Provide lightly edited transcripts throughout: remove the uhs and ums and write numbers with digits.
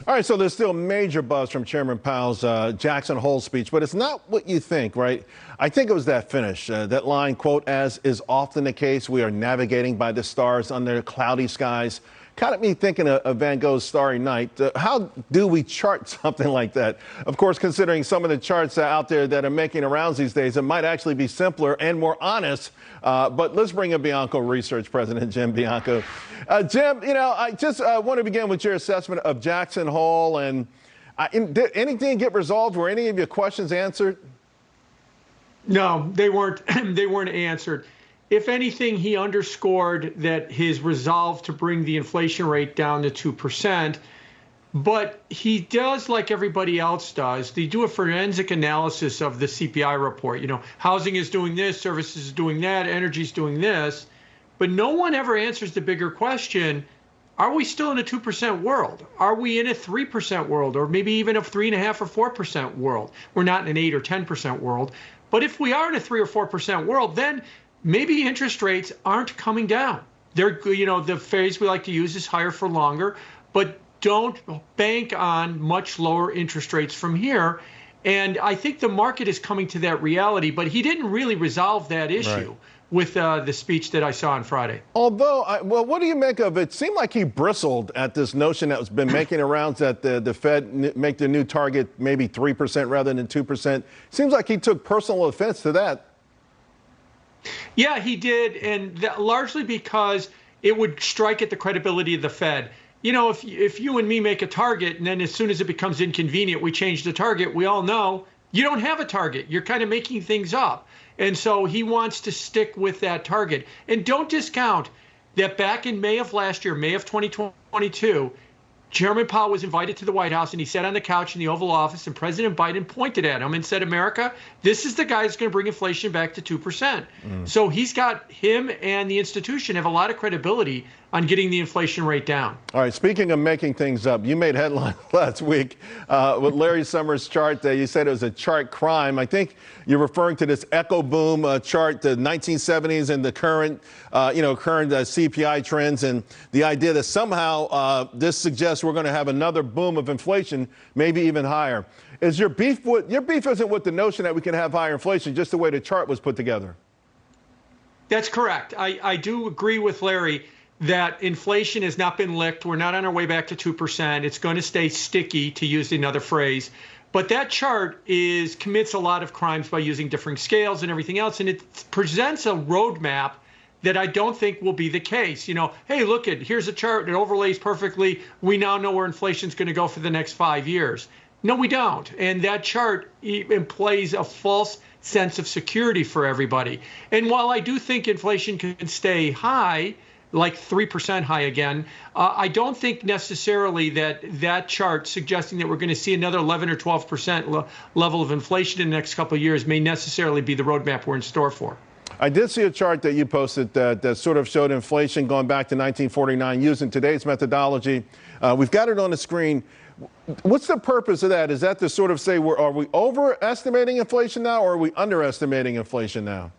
All right, so there's still major buzz from Chairman Powell's Jackson Hole speech, but it's not what you think, right? I think it was that finish, that line, quote, "as is often the case, we are navigating by the stars under cloudy skies." Kind of me thinking of Van Gogh's Starry Night. How do we chart something like that? Of course, considering some of the charts out there that are making rounds these days, it might actually be simpler and more honest. But let's bring in Bianco Research President Jim Bianco. Jim, I just want to begin with your assessment of Jackson Hole. And did anything get resolved? Were any of your questions answered? No, they weren't. They weren't answered. If anything, he underscored that his resolve to bring the inflation rate down to 2%. But he does, like everybody else does, they do a forensic analysis of the CPI report. Housing is doing this, services is doing that, energy is doing this. But no one ever answers the bigger question, are we still in a 2% world? Are we in a 3% world, or maybe even a 3.5% or 4% world? We're not in an 8 or 10% world. But if we are in a 3 or 4% world, then maybe interest rates aren't coming down. They're, the phrase we like to use is higher for longer, but don't bank on much lower interest rates from here. And I think the market is coming to that reality, but he didn't really resolve that issue with the speech that I saw on Friday. Although, what do you make of it? It seemed like he bristled at this notion that was been making rounds that the Fed make the new target maybe 3% rather than 2%. Seems like he took personal offense to that. Yeah, he did, and largely because it would strike at the credibility of the Fed. If you and me make a target, and then as soon as it becomes inconvenient, we change the target, we all know you don't have a target. You're kind of making things up. And so he wants to stick with that target. And don't discount that back in May of last year, May of 2022, Chairman Powell was invited to the White House, and he sat on the couch in the Oval Office, and President Biden pointed at him and said, America, this is the guy that's going to bring inflation back to 2%. So him and the institution have a lot of credibility on getting the inflation rate down. All right, speaking of making things up, you made headlines last week with Larry Summers' chart there. You said it was a chart crime. I think you're referring to this echo boom chart, the 1970s and the current CPI trends, and the idea that somehow this suggests we're going to have another boom of inflation, maybe even higher. Is your beef isn't with the notion that we can have higher inflation, just the way the chart was put together? That's correct. I do agree with Larry that inflation has not been licked. We're not on our way back to 2%. It's going to stay sticky, to use another phrase. But that chart commits a lot of crimes by using different scales and everything else. And it presents a roadmap that I don't think will be the case. Hey, here's a chart that overlays perfectly. We now know where inflation is going to go for the next 5 years. No, we don't. And that chart implies a false sense of security for everybody. And while I do think inflation can stay high, like 3% high again, I don't think necessarily that chart suggesting that we're going to see another 11 or 12% level of inflation in the next couple of years may necessarily be the roadmap we're in store for. I did see a chart that you posted that sort of showed inflation going back to 1949 using today's methodology. We've got it on the screen. What's the purpose of that? Is that to sort of say, are we overestimating inflation now, or are we underestimating inflation now?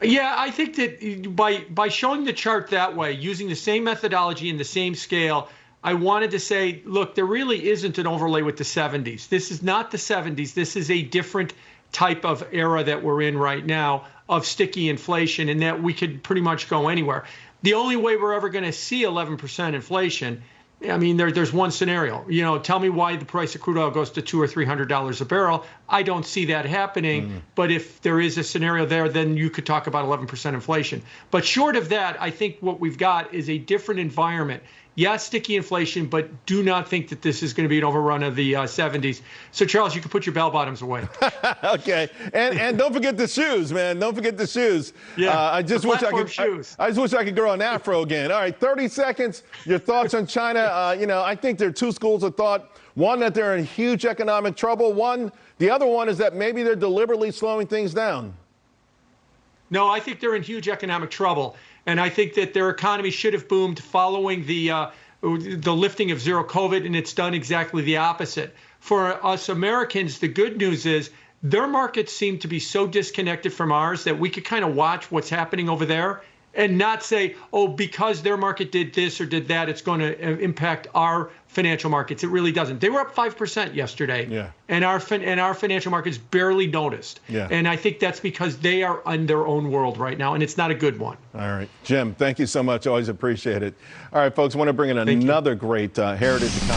Yeah, I think that by showing the chart that way, using the same methodology and the same scale, I wanted to say, look, there really isn't an overlay with the 70s. This is not the 70s. This is a different type of era that we're in right now of sticky inflation, and that we could pretty much go anywhere. The only way we're ever going to see 11% inflation, I mean, there's one scenario. Tell me why the price of crude oil goes to $200 or $300 a barrel. I don't see that happening. But if there is a scenario there, then you could talk about 11% inflation. But short of that, I think what we've got is a different environment. Yes, sticky inflation, but do not think that this is going to be an overrun of the 70s. So, Charles, you can put your bell bottoms away. Okay. And don't forget the shoes, man. Don't forget the shoes. Yeah, I just wish I could grow an afro again. All right, 30 seconds. Your thoughts on China. I think there are two schools of thought. One, that they're in huge economic trouble. The other one is that maybe they're deliberately slowing things down. No, I think they're in huge economic trouble. And I think that their economy should have boomed following the lifting of zero COVID, and it's done exactly the opposite. For us Americans, the good news is their markets seem to be so disconnected from ours that we could kind of watch what's happening over there and not say, oh, because their market did this or did that, it's going to impact our financial markets. It really doesn't. They were up 5% yesterday, and our financial markets barely noticed. And I think that's because they are in their own world right now, and it's not a good one. All right, Jim, thank you so much. Always appreciate it. All right, folks, I want to bring in another great heritage economist.